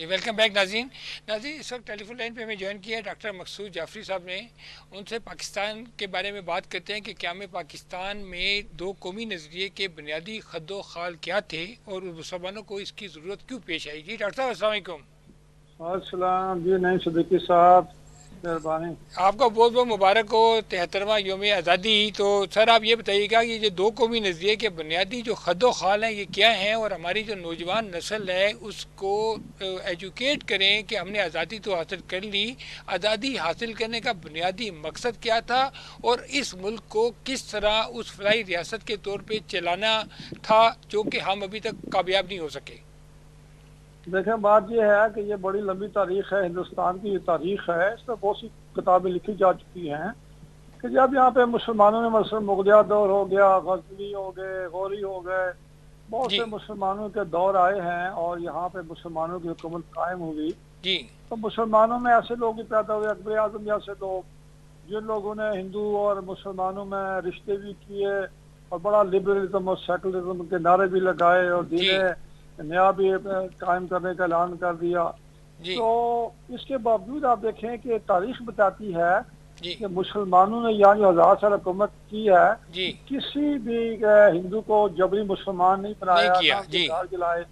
جی welcome back ناظرین. ناظرین اس وقت ٹیلی فون لائن پہ ہمیں جوائن کیا ہے ڈاکٹر مقصود جعفری صاحب نے. ان سے پاکستان کے بارے میں بات کرتے ہیں کہ قیام پاکستان میں دو قومی نظریے کے بنیادی خد و خال کیا تھے اور مسلمانوں کو اس کی ضرورت کیوں پیش آئی. جی ڈاکٹر صاحب السلام علیکم. السلام جی. نہیں صدیقی صاحب مہربانی. آپ کا بہت بہت مبارک ہو 73واں یوم آزادی. تو سر آپ یہ بتائیے گا کہ یہ دو قومی نظریے کے بنیادی جو خد و خال ہیں یہ کیا ہیں اور ہماری جو نوجوان نسل ہے اس کو ایجوکیٹ کریں کہ ہم نے آزادی تو حاصل کر لی, آزادی حاصل کرنے کا بنیادی مقصد کیا تھا اور اس ملک کو کس طرح اس فلاحی ریاست کے طور پہ چلانا تھا جو کہ ہم ابھی تک کامیاب نہیں ہو سکے. دیکھیں بات یہ ہے کہ یہ بڑی لمبی تاریخ ہے, ہندوستان کی یہ تاریخ ہے, اس میں بہت سی کتابیں لکھی جا چکی ہیں کہ جب یہاں پہ مسلمانوں نے مثلا مغلیہ دور ہو گیا, غزنوی ہو گئے, غوری ہو گئے, بہت جی سے مسلمانوں کے دور آئے ہیں اور یہاں پہ مسلمانوں کی حکومت قائم ہوئی. جی تو مسلمانوں میں ایسے لوگ بھی پیدا ہوئے, اکبر اعظم جیسے لوگ, جن لوگوں نے ہندو اور مسلمانوں میں رشتے بھی کیے اور بڑا لبرلزم اور سیکولرزم کے نعرے بھی لگائے اور دین جی نیا بھی قائم کرنے کا اعلان کر دیا. جی تو اس کے باوجود آپ دیکھیں کہ تاریخ بتاتی ہے جی کہ مسلمانوں نے یہاں جو 1000 سال حکومت کی ہے, جی کسی بھی ہندو کو جبری مسلمان نہیں نہیں بنایا, نہ کیا. ان کے جی گھر جلائے.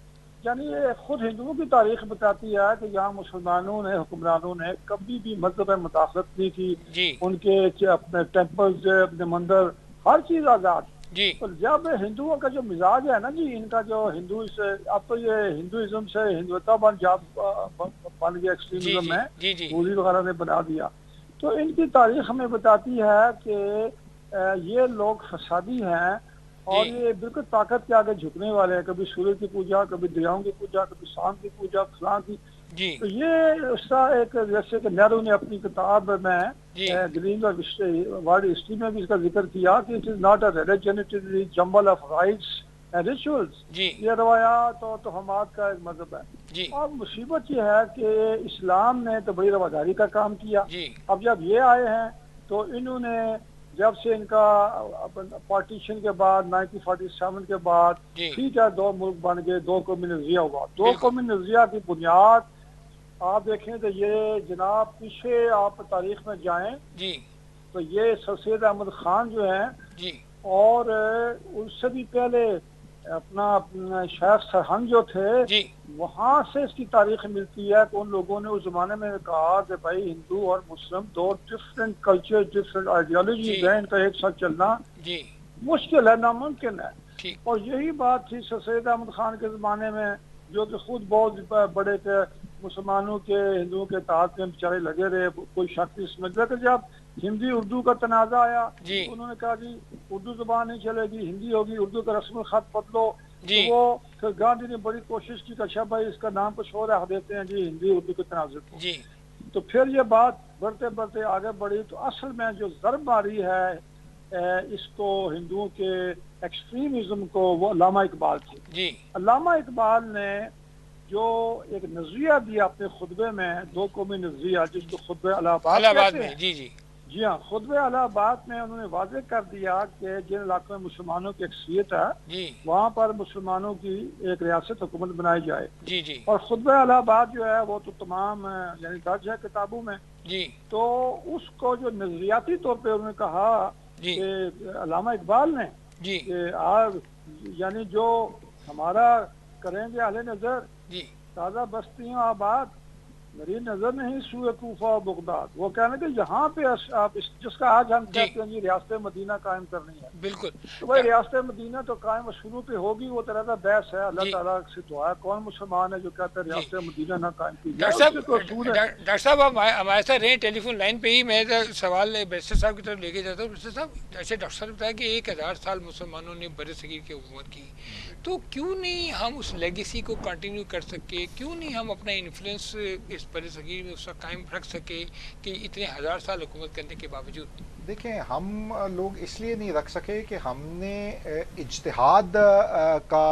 یعنی یہ خود ہندوؤں کی تاریخ بتاتی ہے کہ یہاں مسلمانوں نے, حکمرانوں نے کبھی بھی مذہب میں مداخلت نہیں کی. جی ان کے اپنے ٹیمپلز, اپنے مندر, ہر چیز آزاد. جی تو جب ہندوؤں کا جو مزاج ہے نا جی, ان کا جو ہندو سے اب تو یہ ہندوازم سے ہندوتا بن گیا, جی ایکسٹریمزم جی میں جی جی مودی وغیرہ نے بنا دیا. تو ان کی تاریخ ہمیں بتاتی ہے کہ یہ لوگ فسادی ہیں اور جی یہ بالکل طاقت کے آگے جھکنے والے ہیں. کبھی سورج کی پوجا, کبھی دریاؤں کی پوجا, کبھی شام کی پوجا, فلاں کی. جی تو یہ اس کا ایک, جیسے کہ نہرو نے اپنی کتاب میں جی گرین ورلڈ ہسٹری میں بھی اس کا ذکر کیا کہ it is not a religion, it is jumble of rites and rituals. جی یہ روایات اور توہمات کا ایک مذہب ہے. جی اور مصیبت یہ ہے کہ اسلام نے تو بڑی رواداری کا کام کیا. جی اب جب یہ آئے ہیں تو انہوں نے جب سے ان کا پارٹیشن کے بعد 1947 کے بعد, جی ٹھیک ہے, دو ملک بن گئے, دو قومی نظریہ ہوا. دو بالکل. قومی نظریہ کی بنیاد آپ دیکھیں تو یہ جناب پیچھے آپ تاریخ میں جائیں جی تو یہ سر سید احمد خان جو ہیں, جی اور اس سے بھی پہلے اپنا شیخ سرہنگ جو تھے, جی وہاں سے اس کی تاریخ ملتی ہے کہ ان لوگوں نے اس زمانے میں کہا کہ بھائی ہندو اور مسلم دو ڈفرینٹ کلچر, ڈفرینٹ آئیڈیالوجیز جی ہیں, ان کا ایک ساتھ چلنا جی مشکل ہے, ناممکن ہے. ٹھیک. اور یہی بات تھی سر سید احمد خان کے زمانے میں, جو کہ خود بہت بڑے تھے, مسلمانوں کے ہندوؤں کے اتحاد میں بیچارے لگے رہے, کوئی شک نہیں سمجھتا. کہ جب ہندی اردو کا تنازع آیا جی تو انہوں نے کہا جی اردو زبان نہیں چلے گی, ہندی ہوگی, اردو کا رسم الخط بدلو. تو جی وہ پھر گاندھی نے بڑی کوشش کی کہ اچھا بھائی اس کا نام کچھ اور رکھ دیتے ہیں جی, ہندی اردو کے تنازع کو. جی تو پھر یہ بات بڑھتے بڑھتے آگے بڑھی. تو اصل میں جو ضرب آری ہے اس کو ہندوؤں کے ایکسٹریمزم کو, وہ علامہ اقبال تھے. جی علامہ اقبال نے جو ایک نظریہ دیا اپنے خطبے میں, دو قومی نظریہ, جس کو خطبہ الہ الہ آباد آباد کہتے میں. ہیں. جی جی جی ہاں, خطبہ الہ آباد میں انہوں نے واضح کر دیا کہ جن علاقوں میں مسلمانوں کی اکثریت ہے جی وہاں پر مسلمانوں کی ایک ریاست حکومت بنائی جائے. جی جی اور خطبہ الہ آباد جو ہے وہ تو تمام یعنی درج ہے کتابوں میں. جی تو اس کو جو نظریاتی طور پہ انہوں نے کہا جی کہ علامہ اقبال نے جی کہ آپ یعنی جو ہمارا کریں گے اہل نظر, جی تازہ بستیوں آباد, میری نظر نہیں سوئے کوفہ و بغداد. وہ کہنے کہ یہاں پہ آپ جس کا آج ہم جی کہتے ہیں جی ریاست مدینہ قائم کرنی ہے. بالکل. تو بھائی ریاست مدینہ تو قائم شروع پہ ہوگی, وہ طرح کا بحث ہے. اللہ جی تعالیٰ سے دعا ہے, کون مسلمان ہے جو کہتا ہے جی ریاست مدینہ نہ قائم کی جائے, ڈاکٹر اس صاحب کے تو اصول ہے. ڈاکٹر صاحب آپ ہمارے ساتھ رہیں ٹیلی فون لائن پہ ہی. میں سوال بیسٹر صاحب کی طرف لے کے جاتا ہوں. بیسٹر صاحب, جیسے ڈاکٹر صاحب نے بتایا کہ 1000 سال مسلمانوں نے بر صغیر کی حکومت کی, تو کیوں نہیں ہم اس لیگیسی کو کنٹینیو کر سکے؟ کیوں نہیں ہم اپنا انفلوئنس اس بر صغیر میں اس کا قائم رکھ سکے کہ اتنے 1000 سال حکومت کرنے کے باوجود؟ دیکھیں, ہم لوگ اس لیے نہیں رکھ سکے کہ ہم نے اجتہاد کا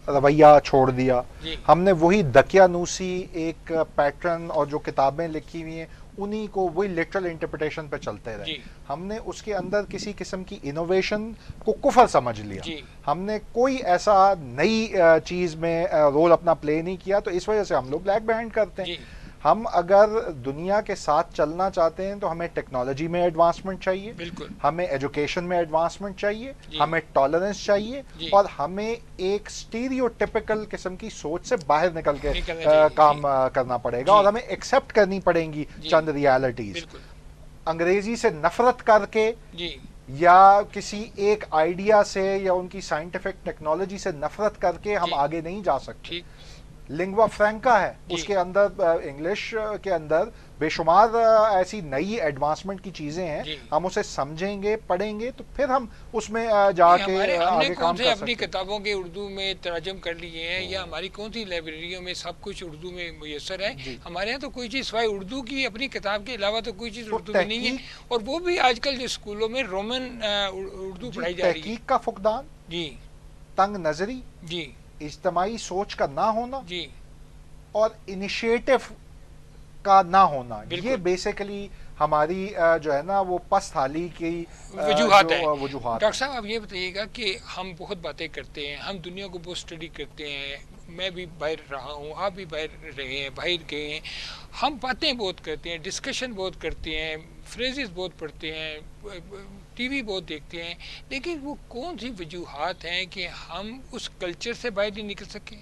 رویہ چھوڑ دیا. جی ہم نے وہی دقیانوسی ایک پیٹرن اور جو کتابیں لکھی ہوئی ہیں انہی کو وہی لٹرل انٹرپریٹیشن پہ چلتے رہے. جی ہم نے اس کے اندر کسی قسم کی انوویشن کو کفر سمجھ لیا. جی ہم نے کوئی ایسا نئی چیز میں رول اپنا پلے نہیں کیا, تو اس وجہ سے ہم لوگ لیگ بیہائنڈ کرتے ہیں. جی ہم اگر دنیا کے ساتھ چلنا چاہتے ہیں تو ہمیں ٹیکنالوجی میں ایڈوانسمنٹ چاہیے, بالکل ہمیں ایجوکیشن میں ایڈوانسمنٹ چاہیے, جی ہمیں ٹالرنس چاہیے, جی اور ہمیں ایک سٹیریوٹیپیکل قسم کی سوچ سے باہر نکل کے نکلنا چاہیے. کام کرنا پڑے گا, جی اور ہمیں ایکسیپٹ کرنی پڑیں گی جی چند ریالٹیز. بالکل انگریزی سے نفرت کر کے جی یا کسی ایک آئیڈیا سے یا ان کی سائنٹیفک ٹیکنالوجی سے نفرت کر کے ہم جی آگے نہیں جا سکتے. ٹھیک لنگوا فرینکا ہے, جی اس کے اندر انگلش کے اندر بے شمار ایسی نئی ایڈوانسمنٹ کی چیزیں ہیں. جی ہم اسے سمجھیں گے, پڑھیں گے, تو پھر ہم اس میں جا کے ہم نے آگے کون کام سے کر اپنی سکتے ہیں. کتابوں کے اردو میں ترجم کر لیے ہیں, یا ہماری کون سی لائبریریوں میں سب کچھ اردو میں میسر ہے. جی. ہمارے یہاں تو کوئی چیز سوائے اردو کی اپنی کتاب کے علاوہ تو کوئی چیز تو اردو میں نہیں ہے, تحقیق, اور وہ بھی آج کل جو اسکولوں میں رومن اردو جی, پڑھائی جا رہی ہے. تحقیق کا فقدان, جی تنگ نظری, جی اجتماعی سوچ کا نہ ہونا, جی اور انیشیٹو کا نہ ہونا, بالکل. یہ بیسیکلی ہماری جو ہے نا وہ پست حالی کی وجوہات ہیں. وجوہات. ڈاکٹر صاحب آپ یہ بتائیے گا کہ ہم بہت باتیں کرتے ہیں, ہم دنیا کو بہت اسٹڈی کرتے ہیں, میں بھی باہر رہا ہوں, آپ بھی باہر رہے ہیں, باہر گئے ہیں, ہم باتیں بہت کرتے ہیں, ڈسکشن بہت کرتے ہیں, فریزز بہت پڑھتے ہیں, ٹی وی بہت دیکھتے ہیں, لیکن وہ کون سی وجوہات ہیں کہ ہم اس کلچر سے باہر نہیں نکل سکے,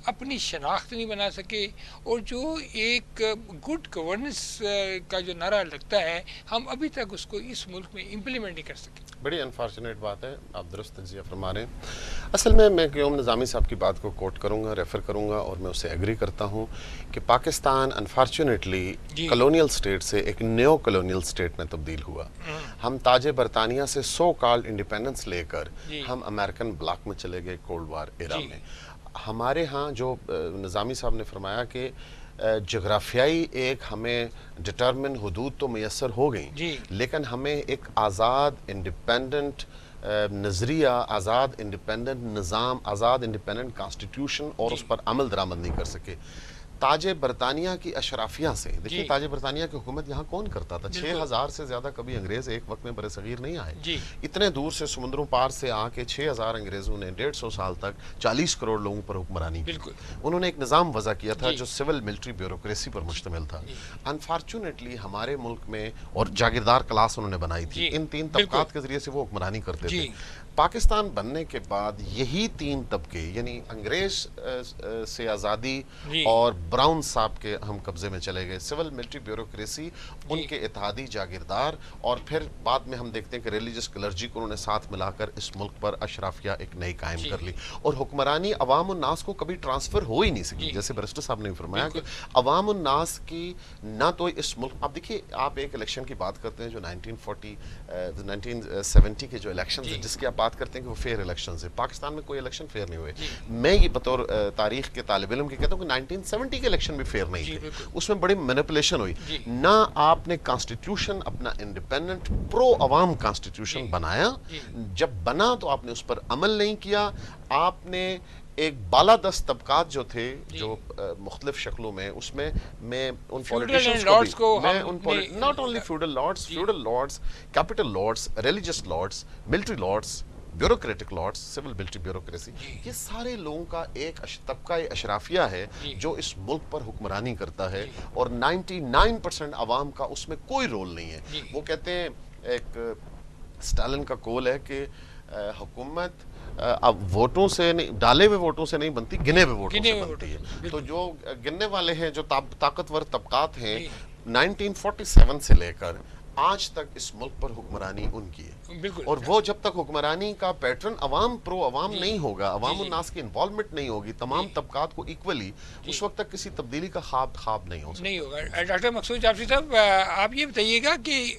اپنی شناخت نہیں بنا سکے, اور جو ایک گڈ گورننس کا جو نعرہ لگتا ہے ہم ابھی تک اس کو اس ملک میں امپلیمنٹ نہیں کر سکے. بڑی انفارچونیٹ بات ہے, آپ درست تجزیہ فرما رہے ہیں. اصل میں قیوم نظامی صاحب کی بات کو کوٹ کروں گا, ریفر کروں گا, اور میں اسے ایگری کرتا ہوں کہ پاکستان انفارچونیٹلی کلونیل سٹیٹ سے ایک نیو کلونیل سٹیٹ میں تبدیل ہوا. ہم تاج برطانیہ سے سو کالڈ انڈیپینڈنس لے کر ہم امریکن بلاک میں چلے گئے کولڈ وار ایرا میں. ہمارے ہاں جو نظامی صاحب نے فرمایا کہ جغرافیائی ایک ہمیں ڈٹرمن حدود تو میسر ہو گئیں, لیکن ہمیں ایک آزاد انڈیپینڈنٹ نظریہ, آزاد انڈیپینڈنٹ نظام, آزاد انڈیپینڈنٹ کانسٹیٹیوشن اور اس پر عمل درآمد نہیں کر سکے. تاج برطانیہ کی اشرافیہ سے دیکھیے, تاج برطانیہ کی حکومت یہاں کون کرتا تھا؟ 6000 سے زیادہ کبھی انگریز ایک وقت میں بر صغیر نہیں آئے. اتنے دور سے سمندروں پار سے آ کے 6000 انگریزوں نے 150 سال تک 40 کروڑ لوگوں پر حکمرانی کی. انہوں نے ایک نظام وضع کیا تھا جو سول ملٹری بیوروکریسی پر مشتمل تھا. انفارچونیٹلی ہمارے ملک میں, اور جاگیردار کلاس انہوں نے بنائی تھی, ان تین طبقات کے ذریعے سے وہ حکمرانی کرتے تھے. پاکستان بننے کے بعد یہی تین طبقے, یعنی انگریز سے آزادی اور براؤن صاحب کے ہم قبضے میں چلے گئے, سول ملٹری بیوروکریسی, ان کے اتحادی جاگیردار, اور پھر بعد میں ہم دیکھتے ہیں کہ ریلیجس کلرجی کو انہوں نے ساتھ ملا کر اس ملک پر اشرافیہ ایک نئی قائم کر لی, اور حکمرانی عوام الناس کو کبھی ٹرانسفر ہو ہی نہیں سکی. جیسے بیرسٹر صاحب نے فرمایا کہ عوام الناس کی نہ تو اس ملک, آپ دیکھیے, آپ ایک الیکشن کی بات کرتے ہیں جو 1970 کے جو الیکشنز ہیں, جس کی آپ بات کرتے ہیں کہ وہ فیئر الیکشنز ہیں. پاکستان میں کوئی الیکشن فیئر نہیں ہوئے. میں یہ بطور تاریخ کے طالب علم کی کہتا ہوں کہ 1970 کے الیکشن بھی فیئر نہیں تھے, اس میں بڑی مینیپولیشن ہوئی. نہ آپ نے کانسٹیٹیوشن اپنا انڈیپینڈنٹ پرو عوام کانسٹیٹیوشن بنایا, جب بنا تو آپ نے اس پر عمل نہیں کیا. آپ نے ایک بالادست طبقات جو تھے جو مختلف شکلوں میں, اس میں ان پولیٹیشنز کو بھی, not only feudal lords, capital lords, religious lords, military lords, bureaucratic Lords, civil military bureaucracy, یہ سارے لوگوں کا ایک طبقہ اشرافیہ ہے جو اس ملک پر حکمرانی کرتا ہے, اور 99% عوام کا اس میں کوئی رول نہیں ہے. وہ کہتے ہیں, ایک اسٹالن کا قول ہے کہ حکومت اب ووٹوں سے نہیں, ڈالے ہوئے ووٹوں سے نہیں بنتی, گنے ہوئے ووٹوں سے بنتی ہے. تو جو گننے والے ہیں, جو طاقتور طبقات ہیں, 1947 سے لے کر آج تک اس ملک پر حکمرانی ان کی ہے, اور وہ جب تک حکمرانی کا پیٹرن عوام پرو عوام نہیں ہوگا, عوام الناس کی انوالومنٹ نہیں ہوگی, تمام طبقات کو ایکولی, اس وقت تک کسی تبدیلی کا خواب نہیں ہوگا. ڈاکٹر مقصود جعفری صاحب, آپ یہ بتائیے گا کہ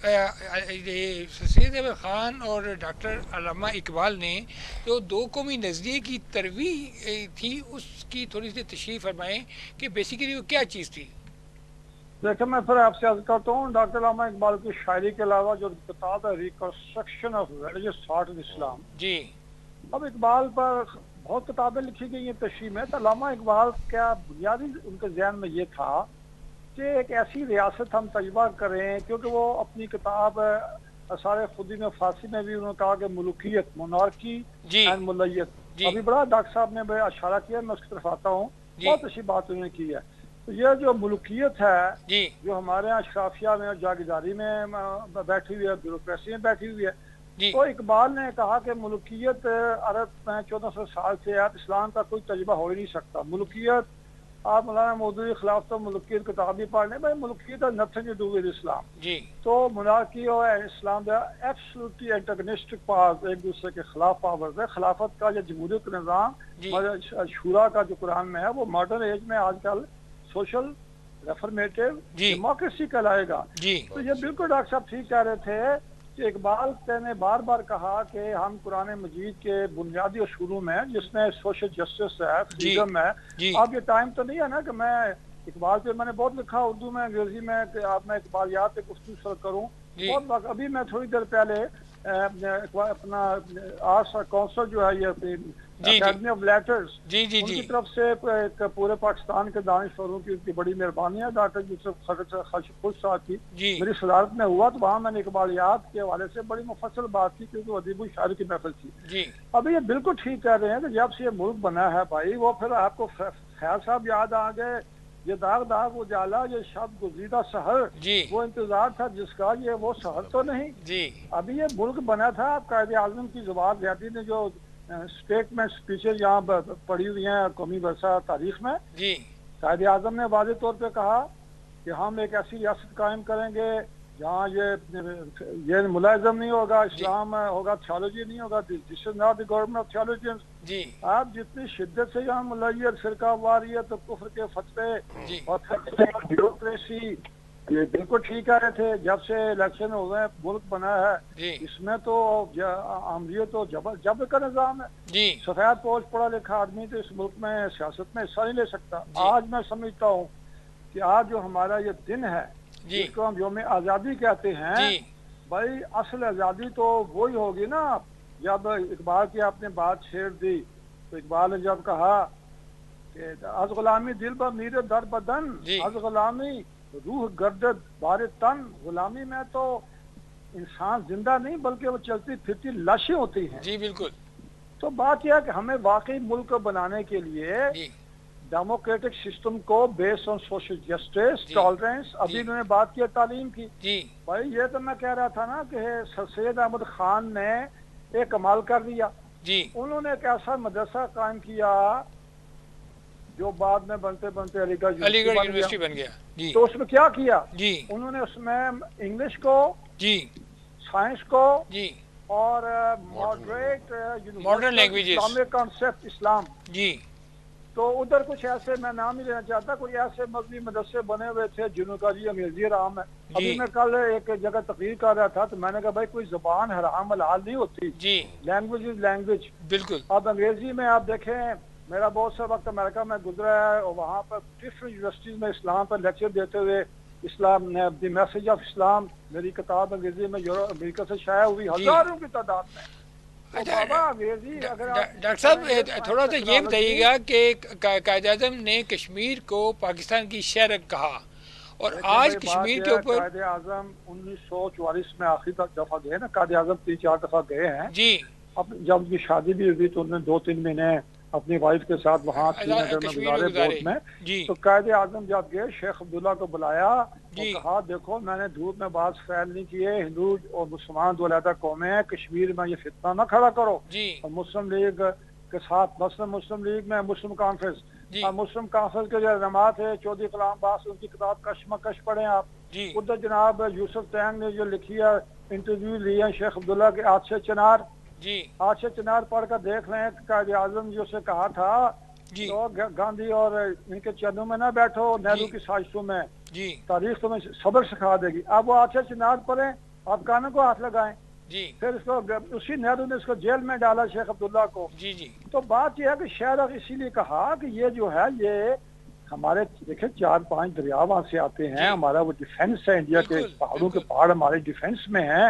سید احمد خان اور ڈاکٹر علامہ اقبال نے جو دو قومی نظریے کی ترویج تھی, اس کی تھوڑی سی تشریح فرمائیں کہ بیسیکلی وہ کیا چیز تھی. دیکھیں, میں پھر آپ سے عرض کرتا ہوں, ڈاکٹر علامہ اقبال کی شاعری کے علاوہ جو کتاب ہے reconstruction of religious thought in Islam, اب اقبال پر بہت کتابیں لکھی گئی ہیں تشریح میں. تو علامہ اقبال کا بنیادی ان کے ذہن میں یہ تھا کہ ایک ایسی ریاست ہم تجربہ کریں, کیونکہ وہ اپنی کتاب اثار خودی میں فارسی میں بھی انہوں نے کہا کہ ملوکیت, مونارکی جی اینڈ ملیت. جی ابھی بڑا ڈاکٹر صاحب نے بڑا اشارہ کیا, میں اس کی طرف آتا ہوں. جی بہت اچھی بات انہوں نے کی ہے. تو یہ جو ملوکیت ہے جی جو ہمارے یہاں اشرافیہ میں اور جاگیرداری میں بیٹھی ہوئی ہے, بیوروکریسی میں بیٹھی ہوئی ہے, جی تو اقبال نے کہا کہ ملوکیت عرب میں 1400 سال سے اسلام کا کوئی تجربہ ہو ہی نہیں سکتا. ملوکیت, آپ مولانا مودودی خلافت و ملوکیت کتاب بھی پڑھ لیں, بھائی ملوکیت ہے نتھنگ ٹو ڈو ود اسلام. جی تو مونارکی اور اسلام دا ایبسولوٹلی اینٹاگنسٹک پاور, ایک دوسرے کے خلاف پاورز ہے. خلافت کا یا جمہوریت کا نظام, جی شورا کا جو قرآن میں ہے, وہ ماڈرن ایج میں آج کل سوشل ریفرمیٹو جی ڈیموکریسی کہلائے گا. جی تو یہ بالکل ڈاکٹر صاحب ٹھیک کہہ رہے تھے کہ اقبال نے بار بار کہا کہ ہم قرآن مجید کے بنیادی اصولوں میں, جس میں سوشل جسٹس ہے, فریڈم ہے. جی اب یہ ٹائم تو نہیں ہے نا کہ میں اقبال پہ, میں نے بہت لکھا اردو میں, انگریزی میں, کہ آپ میں اقبالیات پہ گفتگو شروع کروں جی بہت وقت. ابھی میں تھوڑی دیر پہلے اپنا آرٹس کونسل جو ہے یہ جی اکیڈمی آف لیٹرز, جی جی ان جی کی طرف سے ایک پورے پاکستان کے دانشوروں کی بڑی مہربانی ہے, ڈاکٹر یوسف خوش صاحب کی جی میری صدارت میں ہوا, تو وہاں میں نے اقبالیات کے حوالے سے بڑی مفصل بات کی, کیونکہ ادیب الشاعر کی محفل تھی. جی ابھی یہ بالکل ٹھیک کہہ رہے ہیں کہ جب سے یہ ملک بنا ہے بھائی, وہ پھر آپ کو خیال صاحب یاد آ گئے, یہ داغ داغ اجالا, یہ شب گزیدہ سحر, جی وہ انتظار تھا جس کا, یہ وہ سحر تو نہیں. جی ابھی یہ ملک بنا تھا. آپ قائد اعظم کی زبان زیادی نے جو اسٹیٹمنٹ اسپیچز یہاں پڑھی ہوئی ہیں قومی ورثہ تاریخ میں, جی قائد اعظم نے واضح طور پہ کہا کہ ہم ایک ایسی ریاست قائم کریں گے جہاں یہ ملازم نہیں ہوگا, اسلام ہوگا, تھیولوجی نہیں ہوگا, this is not the government of theologians. جی آپ جتنی شدت سے یہاں ملیت, فرقہ واریت, کفر کے فتوے جی اور بیوروکریسی, یہ بالکل ٹھیک کہہ رہے تھے. جب سے الیکشن ہو گئے, ملک بنا ہے, جی اس میں تو عملیت تو جبر کا نظام ہے. جی سفید پوش پڑھا لکھا آدمی تو اس ملک میں سیاست میں حصہ نہیں لے سکتا. جی آج میں سمجھتا ہوں کہ آج جو ہمارا یہ دن ہے, جی جس کو ہم یوم آزادی کہتے ہیں, جی بھائی اصل آزادی تو وہی ہوگی نا. جب اقبال کی آپ نے بات چھیڑ دی, تو اقبال نے جب کہا کہ از غلامی دل با میر در بدن, جی از غلامی روح گردد بار تن. غلامی میں تو انسان زندہ نہیں بلکہ وہ چلتی پھرتی لاشیں ہوتی ہیں. جی بالکل. تو بات یہ ہے کہ ہمیں واقعی ملک کو بنانے کے لیے جی ڈیموکریٹک سسٹم کو بیس آن سوشل جسٹس, جی ٹالرنس. ابھی جی انہوں نے بات کی تعلیم کی. جی بھائی یہ تو میں کہہ رہا تھا نا کہ سر سید احمد خان نے ایک کمال کر دیا. جی انہوں نے ایک ایسا مدرسہ قائم کیا جو بعد میں بنتے بنتے علی گڑھ یونیورسٹی بن گیا. جی تو اس میں کیا کیا, جی انہوں نے اس میں انگلش کو, جی سائنس کو, جی اور moderate modern languages, Islamic concept اسلام. جی تو ادھر کچھ ایسے, میں نام نہیں لینا چاہتا, کوئی ایسے مذہبی مدرسے بنے ہوئے تھے جنہوں کا جی انگریزی حرام ہے. ابھی میں کل ایک جگہ تقریر کر رہا تھا, تو میں نے کہا بھائی کوئی زبان حرام حلال نہیں ہوتی, جی لینگویج از لینگویج. بالکل. اب انگریزی میں آپ دیکھیں, میرا بہت سا وقت امریکہ میں گزرا ہے, اور وہاں پر ڈفرنٹ یونیورسٹیز میں اسلام پر لیکچر دیتے ہوئے, اسلام دی میسج آف اسلام, میری کتاب انگریزی میں امریکہ سے شائع ہوئی ہزاروں کی تعداد میں. ڈاکٹر صاحب تھوڑا سا یہ بتائیے گا کہ قائد اعظم نے کشمیر کو پاکستان کی شہر کہا, اور آج کشمیر کے اوپر قائد اعظم 1944 میں آخری دفعہ گئے نا, قائد اعظم 3-4 دفعہ گئے ہیں. جی اب جب ان کی شادی بھی ہوئی تو انہوں نے 2-3 مہینے اپنی وائف کے ساتھ وہاں سری نگر میں گزارے, بوٹ میں. تو قائد اعظم جب گئے, شیخ عبداللہ کو بلایا اور کہا دیکھو میں نے دھوپ میں بات فیل نہیں کیے, ہندو اور مسلمان دو علیحدہ قومیں ہیں, کشمیر میں یہ فتنہ نہ کھڑا کرو. اور مسلم لیگ کے ساتھ, مثلا مسلم لیگ میں مسلم کانفرنس, مسلم کانفرنس کے جو رہنما تھے چودھری کلام باس, ان کی کتاب کشمکش پڑھیں آپ. ادھر جناب یوسف تینگ نے جو لکھی ہے, انٹرویو لیے ہیں شیخ عبداللہ کے, آتش چنار, آج سے چنار پڑھ کر دیکھ لیں. قائد اعظم جو سے کہا تھا تو گاندھی اور ان کے چرنوں میں نہ بیٹھو, نہرو کی سازشوں میں, تاریخ تمہیں صبر سکھا دے گی. اب وہ آج سے چنار پڑھیں, آپ کانوں کو ہاتھ لگائیں. پھر اس کو اسی نہرو نے اس کو جیل میں ڈالا شیخ عبداللہ کو. تو بات یہ ہے کہ شاید اسی لیے کہا کہ یہ جو ہے یہ ہمارے دیکھیں 4-5 دریا وہاں سے آتے ہیں, ہمارا وہ ڈیفنس ہے, انڈیا کے پہاڑوں کے پہاڑ ہمارے ڈیفنس میں ہیں.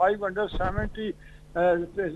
570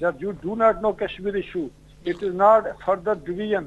that you do not know Kashmir issue. It is not further division.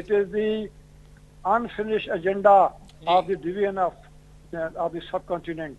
It is the unfinished agenda of the division of the subcontinent.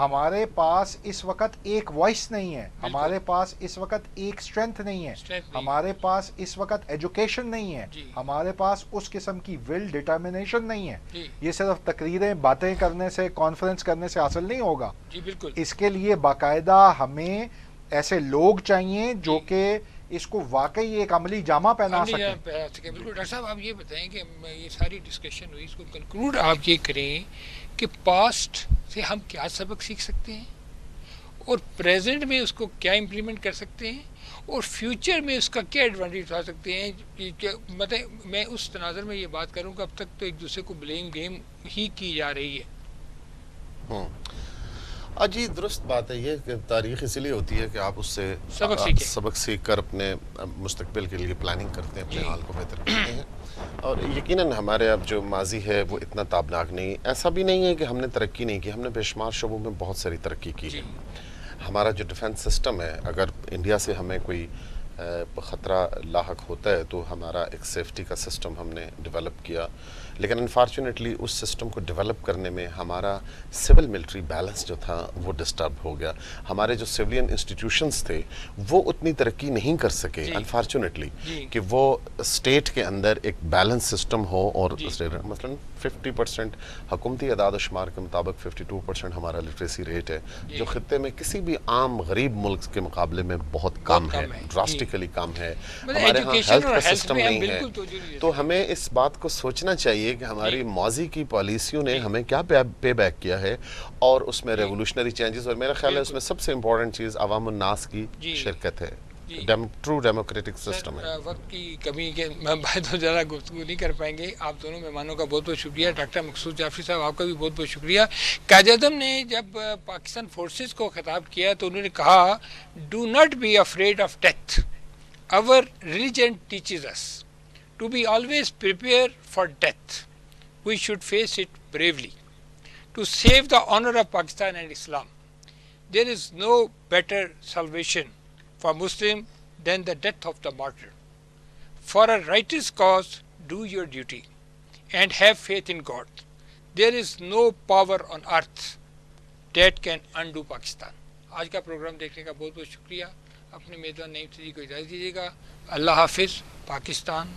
ہمارے پاس اس وقت ایک وائس نہیں ہے, ہمارے پاس اس وقت ایک اسٹرینتھ نہیں ہے, ہمارے پاس اس وقت ایجوکیشن نہیں ہے, ہمارے پاس اس قسم کی ول ڈٹرمنیشن نہیں ہے. یہ صرف تقریریں باتیں کرنے سے, کانفرنس کرنے سے حاصل نہیں ہوگا. اس کے لیے باقاعدہ ہمیں ایسے لوگ چاہیے جو کہ اس کو واقعی ایک عملی جامہ پہنا سکیں. بالکل. ڈاکٹر صاحب آپ یہ بتائیں کہ یہ ساری ڈسکشن ہوئی, اس کو کنکلوڈ آپ یہ کریں کہ پاسٹ سے ہم کیا سبق سیکھ سکتے ہیں اور پریزنٹ میں اس کو کیا امپلیمنٹ کر سکتے ہیں اور فیوچر میں اس کا کیا ایڈوانٹیج اٹھا سکتے ہیں. مطلب میں اس تناظر میں یہ بات کروں کہ اب تک تو ایک دوسرے کو بلیم گیم ہی کی جا رہی ہے. جی درست بات ہے یہ کہ تاریخ اسی لیے ہوتی ہے کہ آپ اس سے سبق سیکھ کر اپنے مستقبل کے لیے پلاننگ کرتے ہیں, اپنے حال کو بہتر کرتے ہیں. اور یقیناً ہمارے اب جو ماضی ہے وہ اتنا تابناک نہیں, ایسا بھی نہیں ہے کہ ہم نے ترقی نہیں کی, ہم نے بے شمار شعبوں میں بہت ساری ترقی کی ہے. ہمارا جو ڈیفنس سسٹم ہے, اگر انڈیا سے ہمیں کوئی خطرہ لاحق ہوتا ہے تو ہمارا ایک سیفٹی کا سسٹم ہم نے ڈیولپ کیا, لیکن انفارچونیٹلی اس سسٹم کو ڈیولپ کرنے میں ہمارا سول ملٹری بیلنس جو تھا وہ ڈسٹرب ہو گیا. ہمارے جو سویلین انسٹیٹیوشنز تھے وہ اتنی ترقی نہیں کر سکے انفارچونیٹلی کہ وہ اسٹیٹ کے اندر ایک بیلنس سسٹم ہو. اور مثلاً 50% حکومتی اعداد و شمار کے مطابق 52% ہمارا لٹریسی ریٹ ہے, جو خطے میں کسی بھی عام غریب ملک کے مقابلے میں بہت کم ہے, ڈراسٹیکلی کم ہے. ہمارے ہاں ہیلتھ کا سسٹم نہیں ہے. تو ہمیں اس بات کو سوچنا چاہیے کہ ہماری ماضی کی پالیسیوں نے ہمیں کیا پے بیک کیا ہے اور اس میں ریولوشنری چینجز, اور میرا خیال ہے اس میں سب سے امپورٹنٹ چیز عوام الناس کی شرکت ہے. ٹرو ڈیموکریٹک سسٹم ہے. وقت کی کمی کے بات زیادہ گفتگو نہیں کر پائیں گے. آپ دونوں مہمانوں کا بہت بہت شکریہ. ڈاکٹر مقصود جعفری صاحب آپ کا بھی بہت بہت شکریہ. قائد اعظم نے جب پاکستان فورسز کو خطاب کیا تو انہوں نے کہا do not be afraid of death, our religion teaches us to be always prepared for death. We should face it bravely to save the honor of Pakistan and Islam. There is no better salvation for Muslim than the death of the martyr. For a righteous cause, do your duty and have faith in God. There is no power on earth that can undo Pakistan. آج کا programme دیکھنے کا بہت بہت شکریہ. اپنے میزبان نعیم سیدھی کو اجازت دیجیے گا. اللہ حافظ. پاکستان